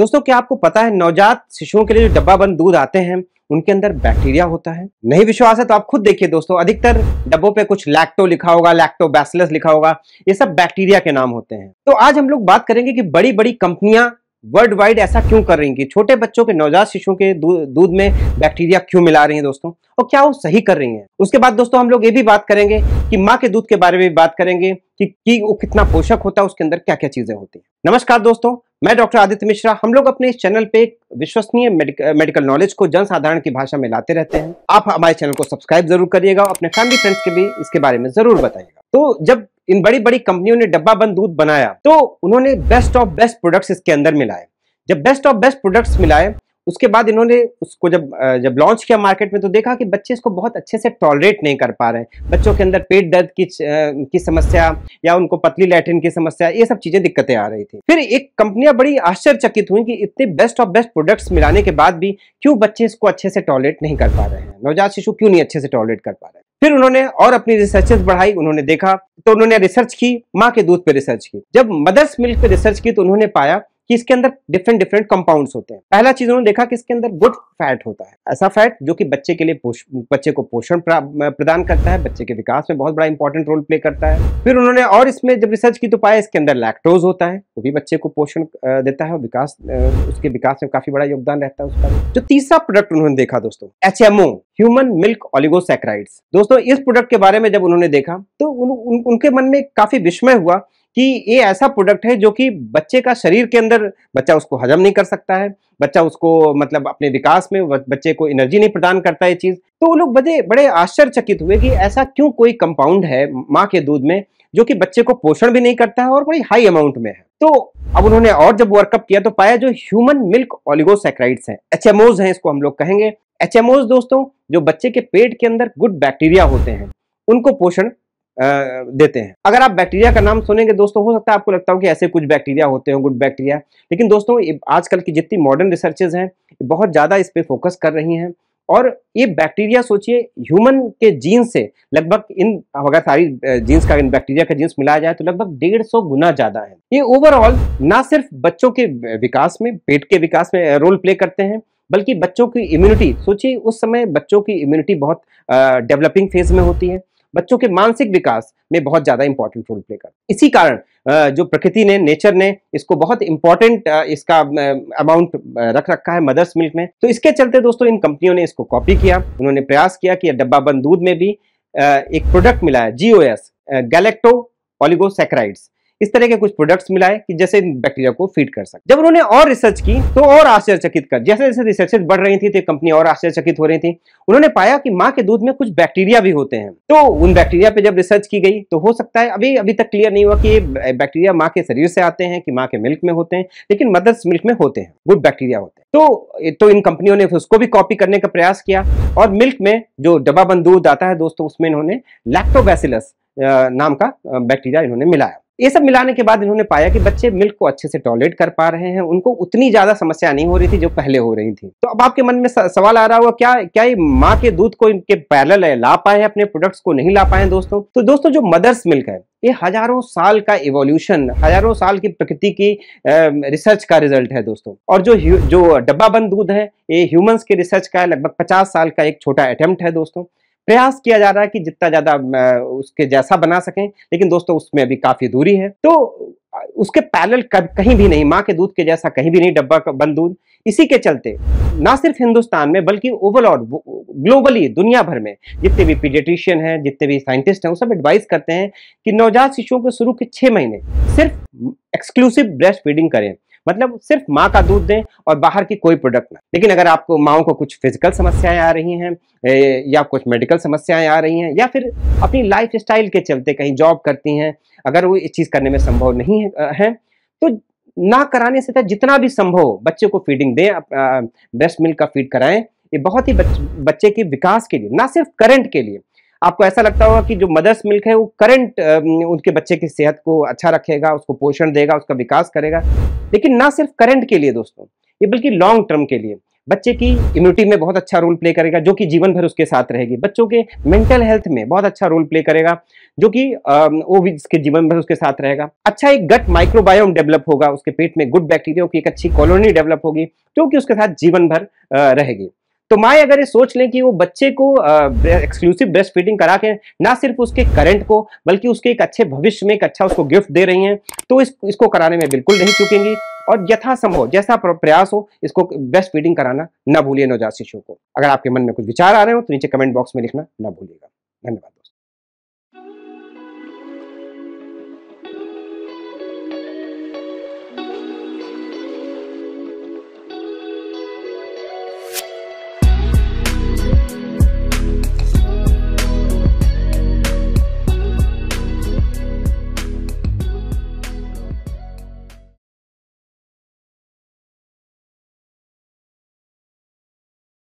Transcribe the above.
दोस्तों क्या आपको पता है नवजात शिशुओं के लिए जो डब्बाबंद दूध आते हैं उनके अंदर बैक्टीरिया होता है। नहीं विश्वास है तो आप खुद देखिए दोस्तों, अधिकतर डब्बों पे कुछ लैक्टो लिखा होगा, लैक्टोबैसिलस लिखा होगा, ये सब बैक्टीरिया के नाम होते हैं। तो आज हम लोग बात करेंगे कि बड़ी बड़ी कंपनियां वर्ल्ड वाइड ऐसा क्यों कर रही हैं कि छोटे बच्चों के नवजात शिशुओं के दूध में बैक्टीरिया क्यों मिला रही हैं दोस्तों, और क्या वो सही कर रही हैं। उसके बाद दोस्तों हम लोग ये भी बात करेंगे कि माँ के दूध के बारे में भी बात करेंगे कि वो कितना पोषक होता है, उसके अंदर क्या क्या चीजें होती हैं। नमस्कार दोस्तों, मैं डॉक्टर आदित्य मिश्रा। हम लोग अपने इस चैनल पे एक विश्वसनीय मेडिकल नॉलेज को जनसाधारण की भाषा में लाते रहते हैं। आप हमारे चैनल को सब्सक्राइब जरूर करिएगा और अपने फैमिली फ्रेंड्स के भी इसके बारे में जरूर बताइएगा। तो जब इन बड़ी बड़ी कंपनियों ने डब्बाबंद दूध बनाया तो उन्होंने बेस्ट ऑफ बेस्ट प्रोडक्ट्स इसके अंदर मिलाए। जब बेस्ट ऑफ बेस्ट प्रोडक्ट्स मिलाए उसके बाद इन्होंने उसको जब लॉन्च किया मार्केट में तो देखा कि बच्चे इसको बहुत अच्छे से टॉलरेट नहीं कर पा रहे हैं। बच्चों के अंदर पेट दर्द की समस्या या उनको पतली लैट्रिन की समस्या, ये सब चीजें दिक्कतें आ रही थी। फिर एक कंपनियां बड़ी आश्चर्यचकित हुई कि इतने बेस्ट ऑफ बेस्ट प्रोडक्ट्स मिलाने के बाद भी क्यों बच्चे इसको अच्छे से टॉलरेट नहीं कर पा रहे हैं, नवजात शिशु क्यों नहीं अच्छे से टॉलरेट कर पा रहे हैं। फिर उन्होंने और अपनी रिसर्चेस बढ़ाई, उन्होंने देखा तो उन्होंने रिसर्च की, माँ के दूध पे रिसर्च की। जब मदर्स मिल्क पे रिसर्च की तो उन्होंने पाया कि इसके अंदर डिफरेंट कंपाउंड्स होते हैं। पहला चीज उन्होंने देखा कि इसके अंदर गुड फैट होता है, ऐसा फैट जो कि बच्चे के लिए बच्चे को पोषण प्रदान करता है, बच्चे के विकास में बहुत बड़ा इंपॉर्टेंट रोल प्ले करता है। फिर उन्होंने और इसमें जब रिसर्च की तो पाया इसके अंदर लैक्टोज होता है, वो भी बच्चे को पोषण देता है और विकास उसके विकास में काफी बड़ा योगदान रहता है उसका। जो तीसरा प्रोडक्ट उन्होंने देखा दोस्तों, HMO ह्यूमन मिल्क ओलिगोसैकेराइड्स। दोस्तों इस प्रोडक्ट के बारे में जब उन्होंने देखा तो उनके मन में काफी विस्मय हुआ कि ये ऐसा प्रोडक्ट है जो कि बच्चे का शरीर के अंदर, बच्चा उसको हजम नहीं कर सकता है, बच्चा उसको मतलब अपने विकास में बच्चे को एनर्जी नहीं प्रदान करता है ये चीज। तो वो लोग बड़े आश्चर्यचकित हुए कि ऐसा क्यों कोई कंपाउंड है माँ के दूध में जो कि बच्चे को पोषण भी नहीं करता है और बड़ी हाई अमाउंट में है। तो अब उन्होंने और जब वर्कअप किया तो पाया जो ह्यूमन मिल्क ओलिगोसैकेराइड्स हैं, HMOs हैं इसको हम लोग कहेंगे। HMOs दोस्तों जो बच्चे के पेट के अंदर गुड बैक्टीरिया होते हैं उनको पोषण देते हैं। अगर आप बैक्टीरिया का नाम सुनेंगे दोस्तों हो सकता है आपको लगता हो कि ऐसे कुछ बैक्टीरिया होते हैं गुड बैक्टीरिया, लेकिन दोस्तों आजकल की जितनी मॉडर्न रिसर्चेज हैं बहुत ज्यादा इस पे फोकस कर रही हैं। और ये बैक्टीरिया सोचिए ह्यूमन के जीन से लगभग अगर सारी जीन्स का बैक्टीरिया का जीन्स मिलाया जाए तो लगभग 150 गुना ज्यादा है। ये ओवरऑल ना सिर्फ बच्चों के विकास में, पेट के विकास में रोल प्ले करते हैं, बल्कि बच्चों की इम्यूनिटी, सोचिए उस समय बच्चों की इम्यूनिटी बहुत डेवलपिंग फेज में होती है, बच्चों के मानसिक विकास में बहुत ज्यादा इंपॉर्टेंट रोल प्ले करता है। इसी कारण जो प्रकृति ने, नेचर ने इसको बहुत इंपॉर्टेंट इसका अमाउंट रख रखा है मदर्स मिल्क में। तो इसके चलते दोस्तों इन कंपनियों ने इसको कॉपी किया, उन्होंने प्रयास किया कि डब्बाबंद दूध में भी एक प्रोडक्ट मिला है GOS गैलेक्टो ओलिगोसैकेराइड्स। इस तरह के कुछ प्रोडक्ट्स मिलाए कि जैसे बैक्टीरिया को फीड कर सके। जब उन्होंने और रिसर्च की तो और आश्चर्यचकित कर, जैसे जैसे रिसर्चेस बढ़ रही थी तो कंपनी और आश्चर्यचकित हो रही थी। उन्होंने पाया कि माँ के दूध में कुछ बैक्टीरिया भी होते हैं। तो उन बैक्टीरिया पे जब रिसर्च की गई तो हो सकता है अभी तक क्लियर नहीं हुआ कि ये बैक्टीरिया माँ के शरीर से आते हैं कि माँ के मिल्क में होते हैं, लेकिन मदर्स मिल्क में होते हैं, गुड बैक्टीरिया होते हैं। तो इन कंपनियों ने उसको भी कॉपी करने का प्रयास किया और मिल्क में जो डब्बाबंद दूध आता है दोस्तों उसमें इन्होंने लैक्टोबैसिलस नाम का बैक्टीरिया इन्होंने मिलाया। ये सब मिलाने के बाद इन्होंने पाया कि बच्चे मिल्क को अच्छे से टॉलरेट कर पा रहे हैं, उनको उतनी ज्यादा समस्या नहीं हो रही थी जो पहले हो रही थी। तो अब आपके मन में सवाल आ रहा होगा क्या ये माँ के दूध को इनके पैरेलल ला पाए, अपने प्रोडक्ट्स को नहीं ला पाए दोस्तों। तो दोस्तों जो मदर्स मिल्क है ये हजारों साल का इवोल्यूशन, हजारों साल की प्रकृति की रिसर्च का रिजल्ट है दोस्तों। और जो डब्बाबंद दूध है ये ह्यूमंस के रिसर्च का लगभग 50 साल का एक छोटा अटेम्प्ट है दोस्तों। प्रयास किया जा रहा है कि जितना ज्यादा उसके जैसा बना सकें, लेकिन दोस्तों उसमें अभी काफी दूरी है। तो उसके पैरेलल कहीं भी नहीं, माँ के दूध के जैसा कहीं भी नहीं डब्बाबंद दूध। इसी के चलते ना सिर्फ हिंदुस्तान में बल्कि ओवरऑल ग्लोबली दुनिया भर में जितने भी पीडियाट्रिशियन हैं, जितने भी साइंटिस्ट हैं, वो सब एडवाइस करते हैं कि नवजात शिशुओं को शुरू के 6 महीने सिर्फ एक्सक्लूसिव ब्रेस्ट फीडिंग करें, मतलब सिर्फ माँ का दूध दें और बाहर की कोई प्रोडक्ट ना। लेकिन अगर आपको माओ को कुछ फिजिकल समस्याएं आ रही हैं या कुछ मेडिकल समस्याएं आ रही हैं या फिर अपनी लाइफ स्टाइल के चलते कहीं जॉब करती हैं, अगर वो इस चीज करने में संभव नहीं है तो ना कराने से जितना भी संभव बच्चे को फीडिंग दें, ब्रेस्ट मिल्क का फीड कराएं। ये बहुत ही बच्चे के विकास के लिए, ना सिर्फ करंट के लिए। आपको ऐसा लगता होगा कि जो मदर्स मिल्क है वो करंट उनके बच्चे की सेहत को अच्छा रखेगा, उसको पोषण देगा, उसका विकास करेगा, लेकिन ना सिर्फ करंट के लिए दोस्तों ये बल्कि लॉन्ग टर्म के लिए बच्चे की इम्यूनिटी में बहुत अच्छा रोल प्ले करेगा, जो कि जीवन भर उसके साथ रहेगी। बच्चों के मेंटल हेल्थ में बहुत अच्छा रोल प्ले करेगा, जो कि वो भी उसके जीवन भर उसके साथ रहेगा। अच्छा एक गट माइक्रोबायोम डेवलप होगा, उसके पेट में गुड बैक्टीरिया की एक अच्छी कॉलोनी डेवलप होगी, जो कि उसके साथ जीवन भर रहेगी। तो माँ अगर ये सोच लें कि वो बच्चे को एक्सक्लूसिव ब्रेस्ट फीडिंग करा के ना सिर्फ उसके करंट को बल्कि उसके एक अच्छे भविष्य में एक अच्छा उसको गिफ्ट दे रही हैं, तो इसको कराने में बिल्कुल नहीं चूकेंगी। और यथासंभव जैसा प्रयास हो इसको ब्रेस्ट फीडिंग कराना ना भूलिए नवजात शिशु को। अगर आपके मन में कुछ विचार आ रहे हो तो नीचे कमेंट बॉक्स में लिखना ना भूलिएगा। धन्यवाद।